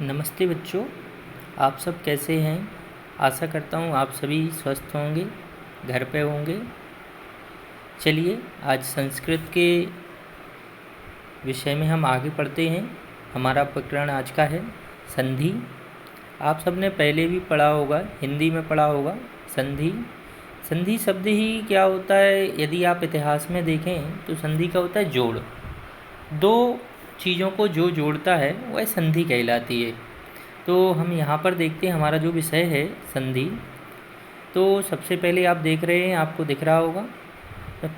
नमस्ते बच्चों, आप सब कैसे हैं। आशा करता हूँ आप सभी स्वस्थ होंगे, घर पे होंगे। चलिए आज संस्कृत के विषय में हम आगे पढ़ते हैं। हमारा प्रकरण आज का है संधि। आप सब ने पहले भी पढ़ा होगा, हिंदी में पढ़ा होगा संधि। संधि शब्द ही क्या होता है, यदि आप इतिहास में देखें तो संधि का होता है जोड़। दो चीज़ों को जो जोड़ता है वह संधि कहलाती है। तो हम यहाँ पर देखते हैं हमारा जो विषय है संधि। तो सबसे पहले आप देख रहे हैं, आपको दिख रहा होगा,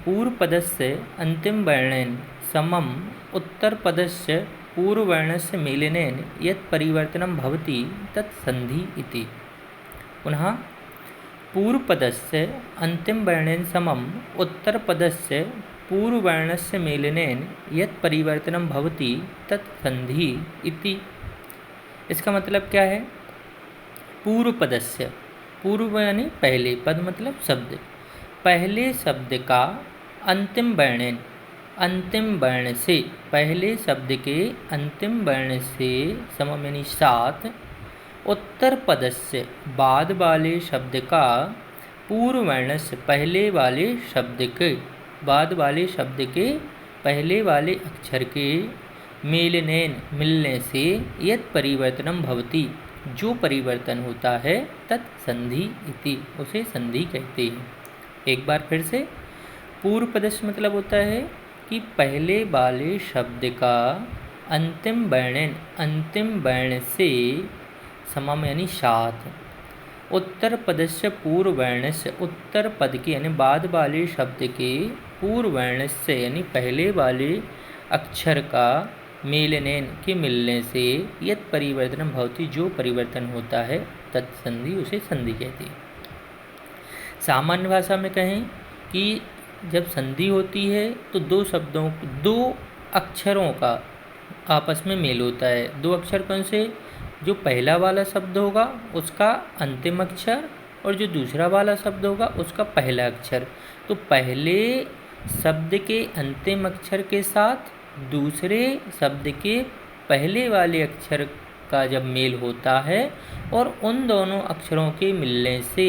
पूर्व पदस्य अंतिम वर्णेन समम उत्तर पदस्य पूर्व वर्णस्य मेलनेन यत् परिवर्तनं भवति तत् संधि इति। पुनः पूर्व पदस्य अंतिम वर्णेन समम उत्तर पदस्य पूर्व वर्णस्य मेलनेन यत् परिवर्तनं भवति तत् संधि इति। इसका मतलब क्या है। पूर्व पदस्य, पूर्व यानी पहले, पद मतलब शब्द, पहले शब्द का अंतिम वर्णन, अंतिम वर्ण से, पहले शब्द के अंतिम वर्ण से समम यानी साथ, उत्तर पदस्य बाद वाले शब्द का पूर्व वर्ण से, पहले वाले शब्द के, बाद वाले शब्द के पहले वाले अक्षर के मेलनेन मिलने से यत् परिवर्तनम भवति जो परिवर्तन होता है तत् संधि इति, उसे संधि कहते हैं। एक बार फिर से, पूर्व पदस्य मतलब होता है कि पहले वाले शब्द का अंतिम वर्णन, अंतिम वर्ण से समम यानी साथ, उत्तर पदस्य पूर्व वर्ण से, उत्तर पद के यानी बाद वाले शब्द के पूर्व वर्ण से यानी पहले वाले अक्षर का मेलनेन के मिलने से यत् परिवर्तन भवति जो परिवर्तन होता है तत्संधि, उसे संधि कहते हैं। सामान्य भाषा में कहें कि जब संधि होती है तो दो शब्दों, दो अक्षरों का आपस में मेल होता है। दो अक्षर कौन से, जो पहला वाला शब्द होगा उसका अंतिम अक्षर और जो दूसरा वाला शब्द होगा उसका पहला अक्षर। तो पहले शब्द के अंतिम अक्षर के साथ दूसरे शब्द के पहले वाले अक्षर का जब मेल होता है और उन दोनों अक्षरों के मिलने से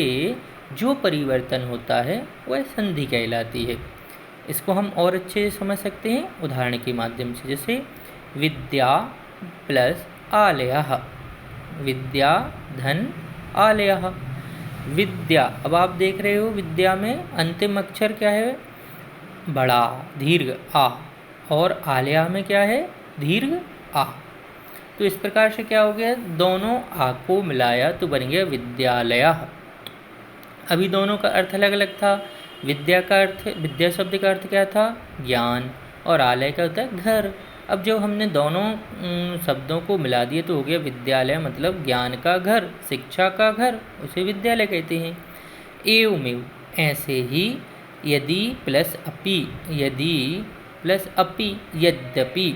जो परिवर्तन होता है वह संधि कहलाती है। इसको हम और अच्छे से समझ सकते हैं उदाहरण के माध्यम से, जैसे विद्या प्लस आलयः, विद्या धन आलयः। विद्या, अब आप देख रहे हो विद्या में अंतिम अक्षर क्या है, बड़ा दीर्घ आ, और आलया में क्या है, दीर्घ आ। तो इस प्रकार से क्या हो गया, दोनों आ को मिलाया तो बन गया विद्यालयः। अभी दोनों का अर्थ अलग अलग था। विद्या का अर्थ, विद्या शब्द का अर्थ क्या था, ज्ञान, और आलय का होता है घर। अब जब हमने दोनों शब्दों को मिला दिए तो हो गया विद्यालय मतलब ज्ञान का घर, शिक्षा का घर, उसे विद्यालय कहते हैं। एवमेव, ऐसे ही यदि प्लस अपि, यदि प्लस अपि यद्यपि,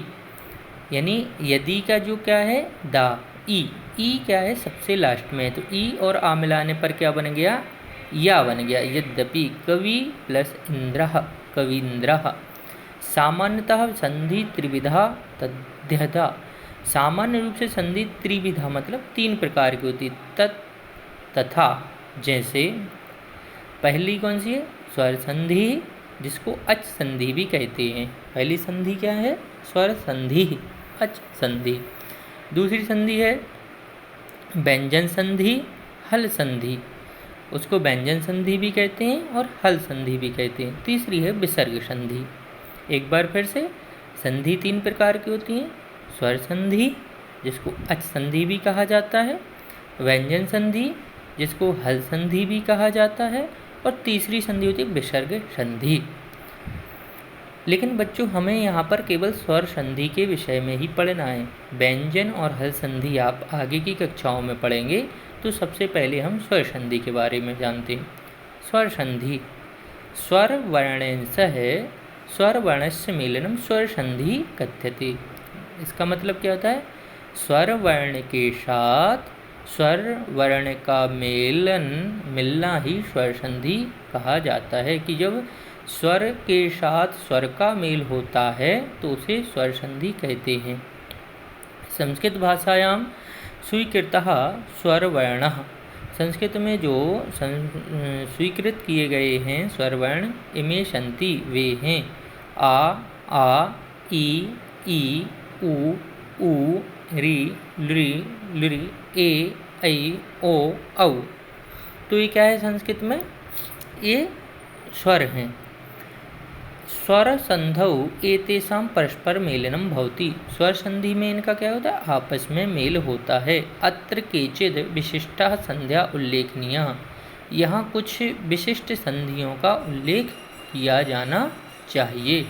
यानी यदि का जो क्या है दा, ई क्या है सबसे लास्ट में है, तो ई और आ मिलाने पर क्या बन गया, या बन गया। यद्यपि कवि प्लस इंद्रः, कवीन्द्रः। सामान्यतः संधि त्रिविधा तद्यथा, सामान्य रूप से संधि त्रिविधा मतलब तीन प्रकार की होती है। तत् तथा, जैसे पहली कौन सी है, स्वर संधि, जिसको अच संधि भी कहते हैं। पहली संधि क्या है, स्वर संधि, अच संधि। दूसरी संधि है व्यंजन संधि, हल संधि, उसको व्यंजन संधि भी कहते हैं और हल संधि भी कहते हैं। तीसरी है विसर्ग संधि। एक बार फिर से, संधि तीन प्रकार की होती हैं। स्वर संधि, जिसको अच संधि भी कहा जाता है, व्यंजन संधि, जिसको हल संधि भी कहा जाता है, और तीसरी संधि होती है विसर्ग संधि। लेकिन बच्चों हमें यहाँ पर केवल स्वर संधि के विषय में ही पढ़ना है। व्यंजन और हल संधि आप आगे की कक्षाओं में पढ़ेंगे। तो सबसे पहले हम स्वर संधि के बारे में जानते हैं। स्वर संधि, स्वर वर्णेन सह स्वर वर्णस्य मेलनम स्वर संधि कथ्यते। इसका मतलब क्या होता है, स्वर वर्ण के साथ स्वर वर्ण का मेलन, मिलना ही स्वर संधि कहा जाता है। कि जब स्वर के साथ स्वर का मेल होता है तो उसे स्वर संधि कहते हैं। संस्कृत भाषायां स्वीकृतः स्वरवर्णः, संस्कृत में जो स्वीकृत किए गए हैं स्वरवर्ण, इमे सन्ति वे हैं आ, ई, उ, ऋ, लृ, लृ, ए, ऐ, ओ, औ। तो ये क्या है संस्कृत में? ये स्वर हैं। स्वर संधौ एतेषां परस्पर मेलनं भवति, स्वर संधि में इनका क्या होता है? आपस में मेल होता है। अत्र केचिद् विशिष्टाः संध्या उल्लेखनीयाः, यहाँ कुछ विशिष्ट संधियों का उल्लेख किया जाना चाहिए।